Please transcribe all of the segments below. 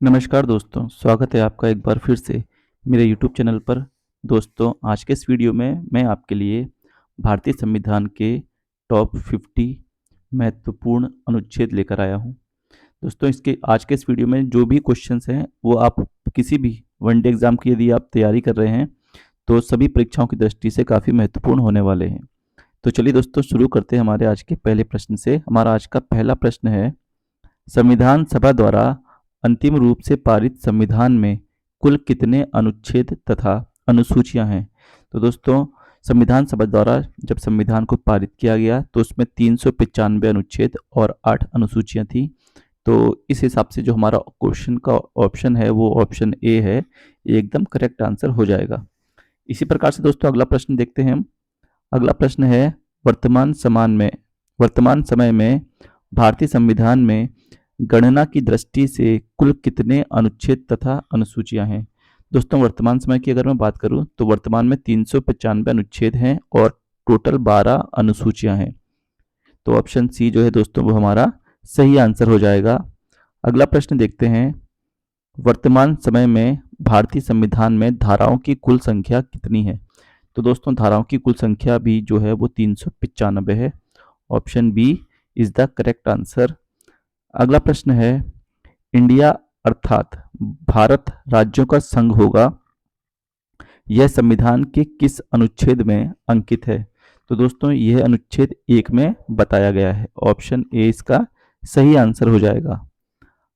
नमस्कार दोस्तों, स्वागत है आपका एक बार फिर से मेरे यूट्यूब चैनल पर। दोस्तों, आज के इस वीडियो में मैं आपके लिए भारतीय संविधान के टॉप 50 महत्वपूर्ण अनुच्छेद लेकर आया हूं। दोस्तों, इसके आज के इस वीडियो में जो भी क्वेश्चंस हैं वो आप किसी भी वनडे एग्जाम की यदि आप तैयारी कर रहे हैं तो सभी परीक्षाओं की दृष्टि से काफ़ी महत्वपूर्ण होने वाले हैं। तो चलिए दोस्तों, शुरू करते हैं हमारे आज के पहले प्रश्न से। हमारा आज का पहला प्रश्न है, संविधान सभा द्वारा अंतिम रूप से पारित संविधान में कुल कितने अनुच्छेद तथा अनुसूचियां हैं? तो दोस्तों, संविधान सभा द्वारा जब संविधान को पारित किया गया तो उसमें 395 अनुच्छेद और 8 अनुसूचियां थी। तो इस हिसाब से जो हमारा क्वेश्चन का ऑप्शन है वो ऑप्शन ए है, ये एकदम करेक्ट आंसर हो जाएगा। इसी प्रकार से दोस्तों अगला प्रश्न देखते हैं हम। अगला प्रश्न है, वर्तमान समय में भारतीय संविधान में गणना की दृष्टि से कुल कितने अनुच्छेद तथा अनुसूचियां हैं? दोस्तों, वर्तमान समय की अगर मैं बात करूं तो वर्तमान में 395 अनुच्छेद हैं और टोटल 12 अनुसूचियां हैं। तो ऑप्शन सी जो है दोस्तों वो हमारा सही आंसर हो जाएगा। अगला प्रश्न देखते हैं, वर्तमान समय में भारतीय संविधान में धाराओं की कुल संख्या कितनी है? तो दोस्तों, धाराओं की कुल संख्या भी जो है वो 395 है। Option B is the correct answer. अगला प्रश्न है, इंडिया अर्थात भारत राज्यों का संघ होगा, यह संविधान के किस अनुच्छेद में अंकित है? तो दोस्तों, यह अनुच्छेद 1 में बताया गया है। ऑप्शन ए इसका सही आंसर हो जाएगा।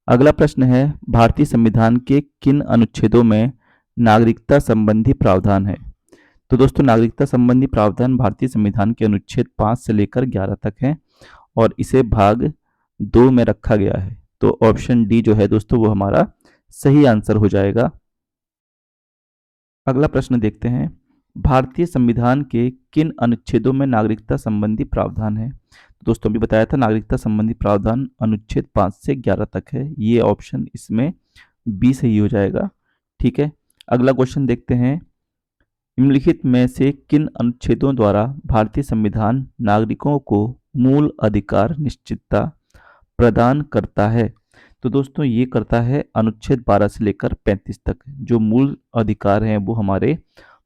अगला प्रश्न है, भारतीय संविधान के किन अनुच्छेदों में नागरिकता संबंधी प्रावधान है? तो दोस्तों, नागरिकता संबंधी प्रावधान भारतीय संविधान के अनुच्छेद 5 से लेकर 11 तक है और इसे भाग 2 में रखा गया है। तो ऑप्शन डी जो है दोस्तों वो हमारा सही आंसर हो जाएगा। अगला प्रश्न देखते हैं, भारतीय संविधान के किन अनुच्छेदों में नागरिकता संबंधी प्रावधान है? दोस्तों, अभी बताया था नागरिकता संबंधी प्रावधान अनुच्छेद 5 से 11 तक है। ये ऑप्शन इसमें बी सही हो जाएगा। ठीक है, अगला क्वेश्चन देखते हैं, निम्नलिखित में से किन अनुच्छेदों द्वारा भारतीय संविधान नागरिकों को मूल अधिकार निश्चितता प्रदान करता है? तो दोस्तों, ये करता है अनुच्छेद 12 से लेकर 35 तक। जो मूल अधिकार हैं वो हमारे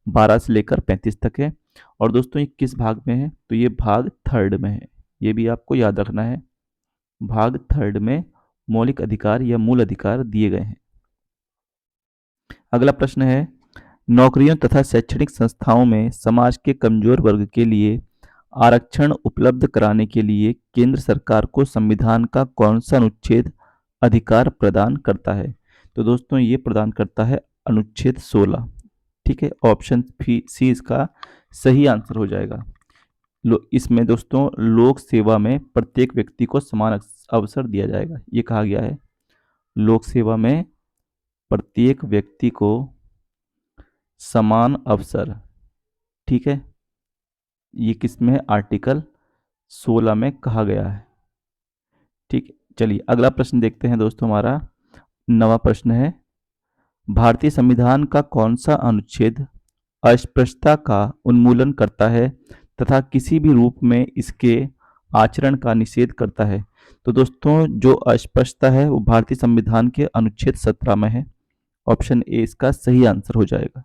12 से लेकर 35 तक है। और दोस्तों, ये किस भाग में है? तो ये भाग 3 में है। ये भी आपको याद रखना है, भाग 3 में मौलिक अधिकार या मूल अधिकार दिए गए हैं। अगला प्रश्न है, नौकरियों तथा शैक्षणिक संस्थाओं में समाज के कमजोर वर्ग के लिए आरक्षण उपलब्ध कराने के लिए केंद्र सरकार को संविधान का कौन सा अनुच्छेद अधिकार प्रदान करता है? तो दोस्तों, ये प्रदान करता है अनुच्छेद 16। ठीक है, ऑप्शन सी इसका सही आंसर हो जाएगा। इसमें दोस्तों लोक सेवा में प्रत्येक व्यक्ति को समान अवसर दिया जाएगा, ये कहा गया है। लोक सेवा में प्रत्येक व्यक्ति को समान अवसर। ठीक है, ये किस में है? आर्टिकल 16 में कहा गया है। ठीक है, चलिए अगला प्रश्न देखते हैं दोस्तों। हमारा 9वां प्रश्न है, भारतीय संविधान का कौन सा अनुच्छेद अस्पृश्यता का उन्मूलन करता है तथा किसी भी रूप में इसके आचरण का निषेध करता है? तो दोस्तों, जो अस्पृश्यता है वो भारतीय संविधान के अनुच्छेद 17 में है। ऑप्शन ए इसका सही आंसर हो जाएगा।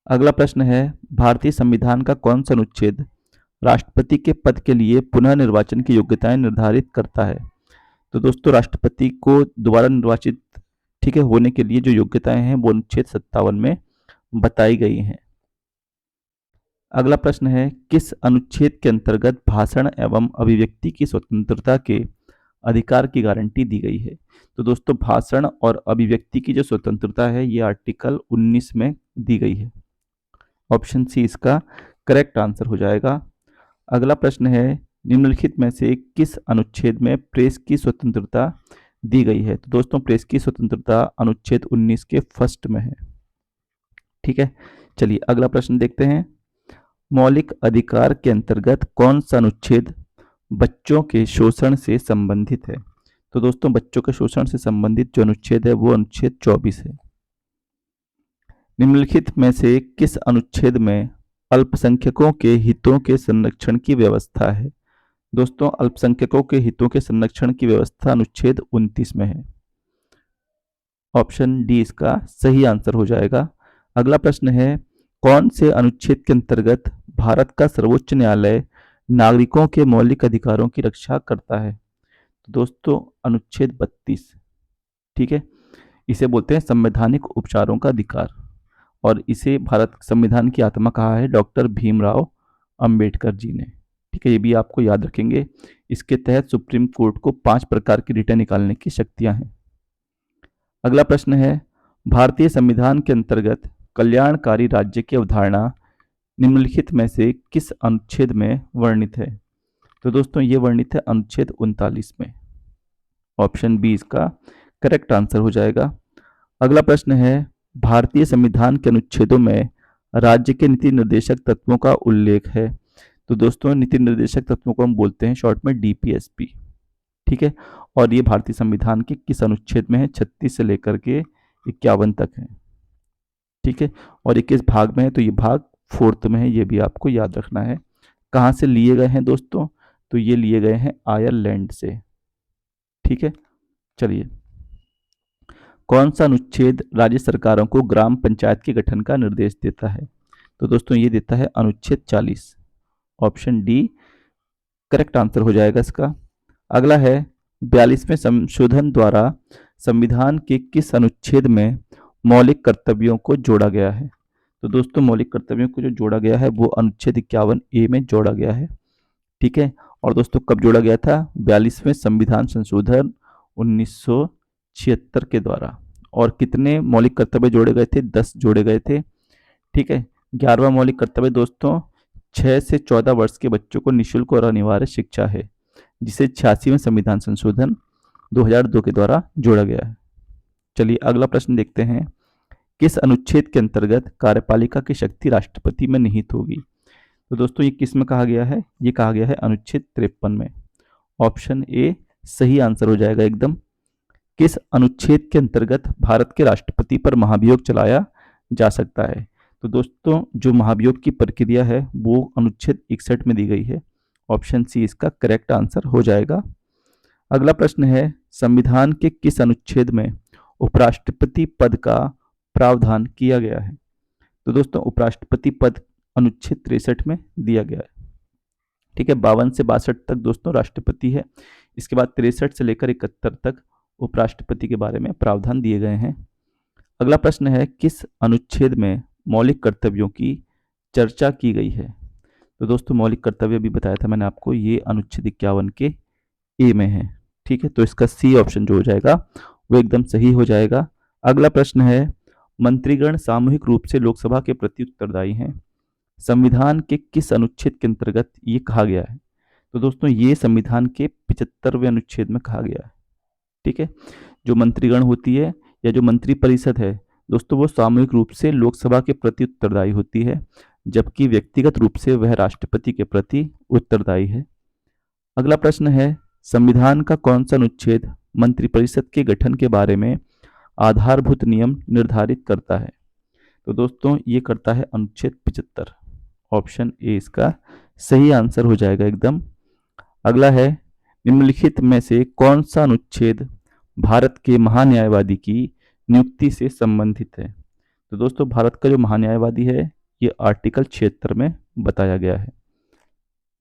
अगला प्रश्न है, भारतीय संविधान का कौन सा अनुच्छेद राष्ट्रपति के पद के लिए पुनः निर्वाचन की योग्यताएं निर्धारित करता है? तो दोस्तों, राष्ट्रपति को दोबारा निर्वाचित ठीक है होने के लिए जो योग्यताएं हैं वो अनुच्छेद 57 में बताई गई हैं। अगला प्रश्न है, किस अनुच्छेद के अंतर्गत भाषण एवं अभिव्यक्ति की स्वतंत्रता के अधिकार की गारंटी दी गई है? तो दोस्तों, भाषण और अभिव्यक्ति की जो स्वतंत्रता है ये आर्टिकल 19 में दी गई है। ऑप्शन सी इसका करेक्ट आंसर हो जाएगा। अगला प्रश्न है, निम्नलिखित में से किस अनुच्छेद में प्रेस की स्वतंत्रता दी गई है? तो दोस्तों, प्रेस की स्वतंत्रता अनुच्छेद 19 के फर्स्ट में है। ठीक है, चलिए अगला प्रश्न देखते हैं, मौलिक अधिकार के अंतर्गत कौन सा अनुच्छेद बच्चों के शोषण से संबंधित है? तो दोस्तों, बच्चों के शोषण से संबंधित जो अनुच्छेद है वो अनुच्छेद 24 है। निम्नलिखित में से किस अनुच्छेद में अल्पसंख्यकों के हितों के संरक्षण की व्यवस्था है? दोस्तों, अल्पसंख्यकों के हितों के संरक्षण की व्यवस्था अनुच्छेद 29 में है। ऑप्शन डी इसका सही आंसर हो जाएगा। अगला प्रश्न है, कौन से अनुच्छेद के अंतर्गत भारत का सर्वोच्च न्यायालय नागरिकों के मौलिक अधिकारों की रक्षा करता है? तो दोस्तों अनुच्छेद 32। ठीक है, इसे बोलते हैं संवैधानिक उपचारों का अधिकार, और इसे भारत संविधान की आत्मा कहा है डॉक्टर भीमराव अंबेडकर जी ने। ठीक है, ये भी आपको याद रखेंगे। इसके तहत सुप्रीम कोर्ट को 5 प्रकार की रिटें निकालने की शक्तियां हैं। अगला प्रश्न है, भारतीय संविधान के अंतर्गत कल्याणकारी राज्य की अवधारणा निम्नलिखित में से किस अनुच्छेद में वर्णित है? तो दोस्तों ये वर्णित है अनुच्छेद 39 में। ऑप्शन बी इसका करेक्ट आंसर हो जाएगा। अगला प्रश्न है, भारतीय संविधान के अनुच्छेदों में राज्य के नीति निर्देशक तत्वों का उल्लेख है? तो दोस्तों नीति निर्देशक तत्वों को हम बोलते हैं शॉर्ट में डीपीएसपी। ठीक है, और ये भारतीय संविधान के किस अनुच्छेद में है? 36 से लेकर के 51 तक है। ठीक है, और ये किस भाग में है? तो ये भाग 4th में है, ये भी आपको याद रखना है। कहाँ से लिए गए हैं दोस्तों? तो ये लिए गए हैं आयरलैंड से। ठीक है, चलिए, कौन सा अनुच्छेद राज्य सरकारों को ग्राम पंचायत के गठन का निर्देश देता है? तो दोस्तों ये देता है अनुच्छेद 40। ऑप्शन डी करेक्ट आंसर हो जाएगा इसका। अगला है, 42वें संशोधन द्वारा संविधान के किस अनुच्छेद में मौलिक कर्तव्यों को जोड़ा गया है? तो दोस्तों मौलिक कर्तव्यों को जो जोड़ा गया है वो अनुच्छेद 51A में जोड़ा गया है। ठीक है, और दोस्तों कब जोड़ा गया था? 42वें संविधान संशोधन 1976 के द्वारा। और कितने मौलिक कर्तव्य जोड़े गए थे? 10 जोड़े गए थे। ठीक है, 11वां मौलिक कर्तव्य दोस्तों 6 से 14 वर्ष के बच्चों को निःशुल्क और अनिवार्य शिक्षा है, जिसे 86वें संविधान संशोधन 2002 के द्वारा जोड़ा गया है। चलिए अगला प्रश्न देखते हैं, किस अनुच्छेद के अंतर्गत कार्यपालिका की शक्ति राष्ट्रपति में निहित होगी? तो दोस्तों ये किस में कहा गया है? ये कहा गया है अनुच्छेद 53 में। ऑप्शन ए सही आंसर हो जाएगा एकदम। किस अनुच्छेद के अंतर्गत भारत के राष्ट्रपति पर महाभियोग चलाया जा सकता है? तो दोस्तों जो महाभियोग की प्रक्रिया है वो अनुच्छेद 61 में दी गई है। ऑप्शन सी इसका करेक्ट आंसर हो जाएगा। अगला प्रश्न है, संविधान के किस अनुच्छेद में उपराष्ट्रपति पद का प्रावधान किया गया है? तो दोस्तों उपराष्ट्रपति पद अनुच्छेद 63 में दिया गया है। ठीक है, 52 से 62 तक दोस्तों राष्ट्रपति है, इसके बाद 63 से लेकर 71 तक उपराष्ट्रपति के बारे में प्रावधान दिए गए हैं। अगला प्रश्न है, किस अनुच्छेद में मौलिक कर्तव्यों की चर्चा की गई है? तो दोस्तों मौलिक कर्तव्य भी बताया था मैंने आपको, ये अनुच्छेद 51 के ए में है। ठीक है, तो इसका सी ऑप्शन जो हो जाएगा वो एकदम सही हो जाएगा। अगला प्रश्न है, मंत्रीगण सामूहिक रूप से लोकसभा के प्रति उत्तरदायी हैं, संविधान के किस अनुच्छेद के अंतर्गत ये कहा गया है? तो दोस्तों ये संविधान के 75वें अनुच्छेद में कहा गया है। ठीक है, जो मंत्रीगण होती है या जो मंत्रिपरिषद है दोस्तों वो सामूहिक रूप से लोकसभा के प्रति उत्तरदायी होती है, जबकि व्यक्तिगत रूप से वह राष्ट्रपति के प्रति उत्तरदायी है। अगला प्रश्न है, संविधान का कौन सा अनुच्छेद मंत्रिपरिषद के गठन के बारे में आधारभूत नियम निर्धारित करता है? तो दोस्तों ये करता है अनुच्छेद 75। ऑप्शन ए इसका सही आंसर हो जाएगा एकदम। अगला है, निम्नलिखित में से कौन सा अनुच्छेद भारत के महान्यायवादी की नियुक्ति से संबंधित है? तो दोस्तों भारत का जो महान्यायवादी है ये आर्टिकल 76 में बताया गया है।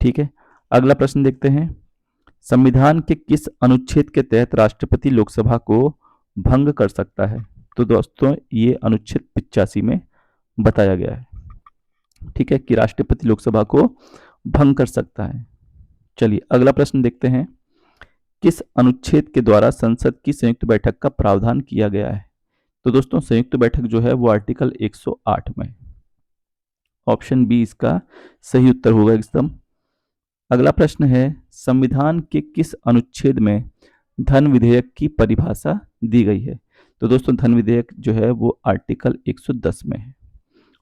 ठीक है, अगला प्रश्न देखते हैं, संविधान के किस अनुच्छेद के तहत राष्ट्रपति लोकसभा को भंग कर सकता है? तो दोस्तों ये अनुच्छेद 85 में बताया गया है। ठीक है, कि राष्ट्रपति लोकसभा को भंग कर सकता है। चलिए अगला प्रश्न देखते हैं, किस अनुच्छेद के द्वारा संसद की संयुक्त बैठक का प्रावधान किया गया है? तो दोस्तों संयुक्त बैठक जो है वो आर्टिकल 108 में। ऑप्शन बी इसका सही उत्तर होगा एकदम। अगला प्रश्न है, संविधान के किस अनुच्छेद में धन विधेयक की परिभाषा दी गई है? तो दोस्तों धन विधेयक जो है वो आर्टिकल 110 में है।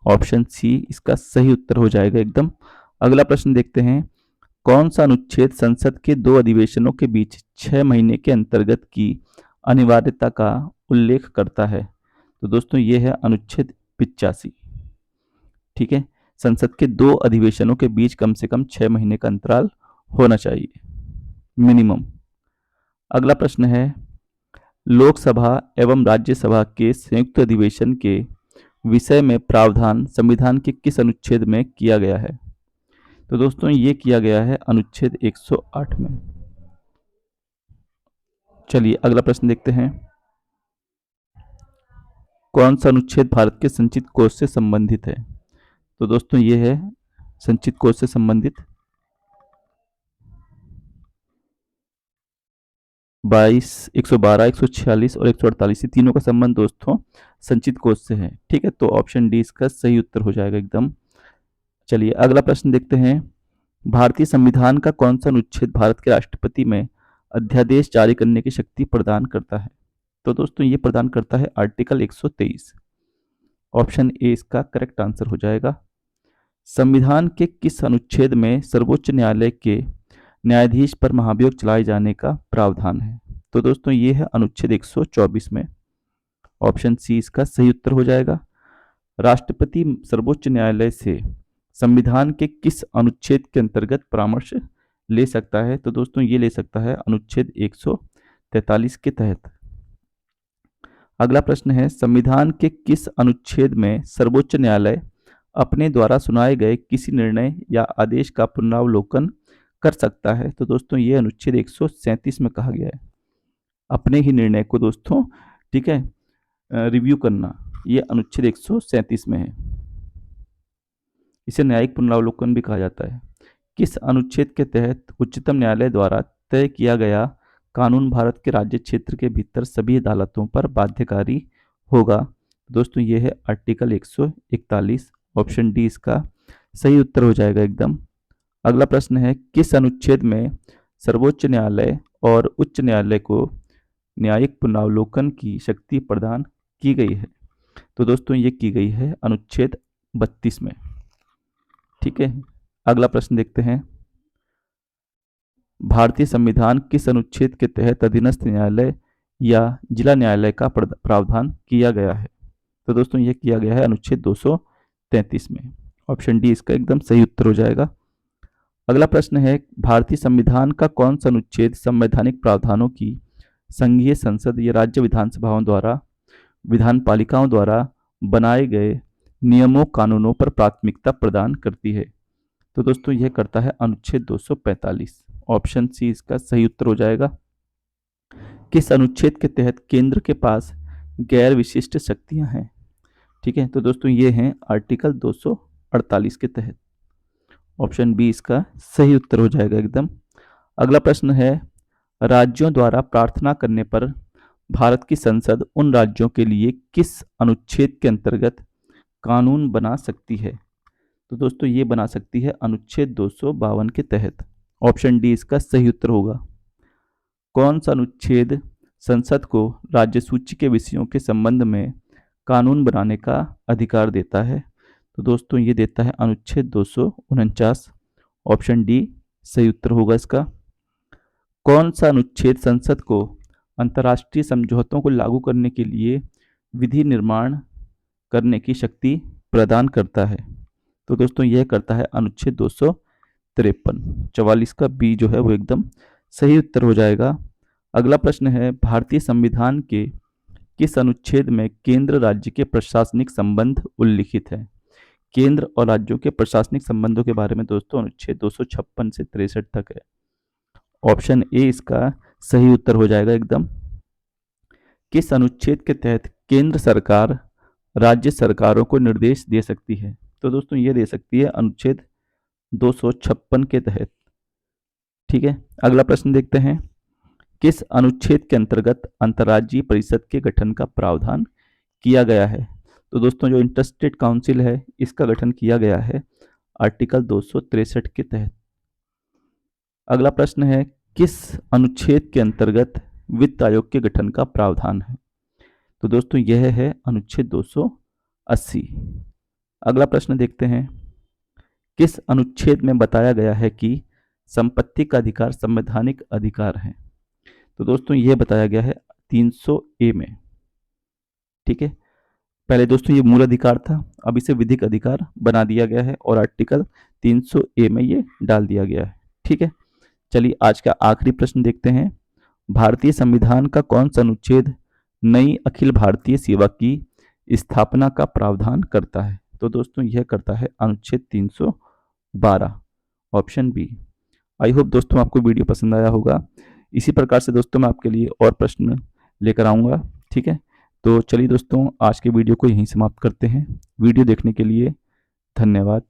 ऑप्शन सी इसका सही उत्तर हो जाएगा एकदम। अगला प्रश्न देखते हैं, कौन सा अनुच्छेद संसद के 2 अधिवेशनों के बीच 6 महीने के अंतर्गत की अनिवार्यता का उल्लेख करता है? तो दोस्तों ये है अनुच्छेद 85। ठीक है, संसद के 2 अधिवेशनों के बीच कम से कम 6 महीने का अंतराल होना चाहिए मिनिमम। अगला प्रश्न है, लोकसभा एवं राज्यसभा के संयुक्त अधिवेशन के विषय में प्रावधान संविधान के किस अनुच्छेद में किया गया है? तो दोस्तों ये किया गया है अनुच्छेद 108 में। चलिए अगला प्रश्न देखते हैं। कौन सा अनुच्छेद भारत के संचित कोष से संबंधित है? तो दोस्तों ये है संचित कोष से संबंधित 22, 112, 146 और 148, ये तीनों का संबंध दोस्तों संचित कोष से है। ठीक है, तो ऑप्शन डी इसका सही उत्तर हो जाएगा एकदम। चलिए अगला प्रश्न देखते हैं। भारतीय संविधान का कौन सा अनुच्छेद भारत के राष्ट्रपति में अध्यादेश जारी करने की शक्ति प्रदान करता है? तो दोस्तों ये प्रदान करता है आर्टिकल 123। ऑप्शन ए इसका करेक्ट आंसर हो जाएगा। संविधान के किस अनुच्छेद में सर्वोच्च न्यायालय के न्यायाधीश पर महाभियोग चलाए जाने का प्रावधान है? तो दोस्तों ये है अनुच्छेद 124 में। ऑप्शन सी इसका सही उत्तर हो जाएगा। राष्ट्रपति सर्वोच्च न्यायालय से संविधान के किस अनुच्छेद के अंतर्गत परामर्श ले सकता है? तो दोस्तों ये ले सकता है अनुच्छेद 143 के तहत। अगला प्रश्न है, संविधान के किस अनुच्छेद में सर्वोच्च न्यायालय अपने द्वारा सुनाए गए किसी निर्णय या आदेश का पुनरावलोकन कर सकता है? तो दोस्तों ये अनुच्छेद 137 में कहा गया है अपने ही निर्णय को दोस्तों, ठीक है, रिव्यू करना, ये अनुच्छेद 137 में है। इसे न्यायिक पुनरावलोकन भी कहा जाता है। किस अनुच्छेद के तहत उच्चतम न्यायालय द्वारा तय किया गया कानून भारत के राज्य क्षेत्र के भीतर सभी अदालतों पर बाध्यकारी होगा? दोस्तों ये है आर्टिकल 141। ऑप्शन डी इसका सही उत्तर हो जाएगा एकदम। अगला प्रश्न है, किस अनुच्छेद में सर्वोच्च न्यायालय और उच्च न्यायालय को न्यायिक पुनरावलोकन की शक्ति प्रदान की गई है? तो दोस्तों ये की गई है अनुच्छेद 32 में। ठीक है, अगला प्रश्न देखते हैं। भारतीय संविधान किस अनुच्छेद के तहत अधीनस्थ न्यायालय या जिला न्यायालय का प्रावधान किया गया है? तो दोस्तों ये किया गया है अनुच्छेद 233 में। ऑप्शन डी इसका एकदम सही उत्तर हो जाएगा। अगला प्रश्न है, भारतीय संविधान का कौन सा अनुच्छेद संवैधानिक प्रावधानों की संघीय संसद या राज्य विधानसभाओं द्वारा विधानपालिकाओं द्वारा बनाए गए नियमों कानूनों पर प्राथमिकता प्रदान करती है? तो दोस्तों यह करता है अनुच्छेद 245। ऑप्शन सी इसका सही उत्तर हो जाएगा। किस अनुच्छेद के तहत केंद्र के पास गैर विशिष्ट शक्तियां हैं? ठीक है, तो दोस्तों ये हैं आर्टिकल 248 के तहत। ऑप्शन बी इसका सही उत्तर हो जाएगा एकदम। अगला प्रश्न है, राज्यों द्वारा प्रार्थना करने पर भारत की संसद उन राज्यों के लिए किस अनुच्छेद के अंतर्गत कानून बना सकती है? तो दोस्तों ये बना सकती है अनुच्छेद 252 के तहत। ऑप्शन डी इसका सही उत्तर होगा। कौन सा अनुच्छेद संसद को राज्य सूची के विषयों के संबंध में कानून बनाने का अधिकार देता है? तो दोस्तों ये देता है अनुच्छेद 249। ऑप्शन डी सही उत्तर होगा इसका। कौन सा अनुच्छेद संसद को अंतर्राष्ट्रीय समझौतों को लागू करने के लिए विधि निर्माण करने की शक्ति प्रदान करता है? तो दोस्तों यह करता है अनुच्छेद 253। 44 का बी जो है वो एकदम सही उत्तर हो जाएगा। अगला प्रश्न है, भारतीय संविधान के किस अनुच्छेद में केंद्र राज्य के प्रशासनिक संबंध उल्लिखित है? केंद्र और राज्यों के प्रशासनिक संबंधों के बारे में दोस्तों अनुच्छेद 256 से 63 तक है। ऑप्शन ए इसका सही उत्तर हो जाएगा एकदम। किस अनुच्छेद के तहत केंद्र सरकार राज्य सरकारों को निर्देश दे सकती है? तो दोस्तों ये दे सकती है अनुच्छेद 256 के तहत। ठीक है, अगला प्रश्न देखते हैं। किस अनुच्छेद के अंतर्गत अंतर्राज्यीय परिषद के गठन का प्रावधान किया गया है? तो दोस्तों जो इंटरस्टेट काउंसिल है इसका गठन किया गया है आर्टिकल 263 के तहत। अगला प्रश्न है, किस अनुच्छेद के अंतर्गत वित्त आयोग के गठन का प्रावधान है? तो दोस्तों यह है अनुच्छेद 280। अगला प्रश्न देखते हैं। किस अनुच्छेद में बताया गया है कि संपत्ति का अधिकार संवैधानिक अधिकार है? तो दोस्तों यह बताया गया है 300 ए में। ठीक है, पहले दोस्तों ये मूल अधिकार था, अब इसे विधिक अधिकार बना दिया गया है और आर्टिकल 300 ए में ये डाल दिया गया है। ठीक है, चलिए आज का आखिरी प्रश्न देखते हैं। भारतीय संविधान का कौन सा अनुच्छेद नई अखिल भारतीय सेवा की स्थापना का प्रावधान करता है? तो दोस्तों यह करता है अनुच्छेद 312, ऑप्शन बी। आई होप दोस्तों आपको वीडियो पसंद आया होगा। इसी प्रकार से दोस्तों मैं आपके लिए और प्रश्न लेकर आऊँगा। ठीक है, तो चलिए दोस्तों आज के वीडियो को यहीं समाप्त करते हैं। वीडियो देखने के लिए धन्यवाद।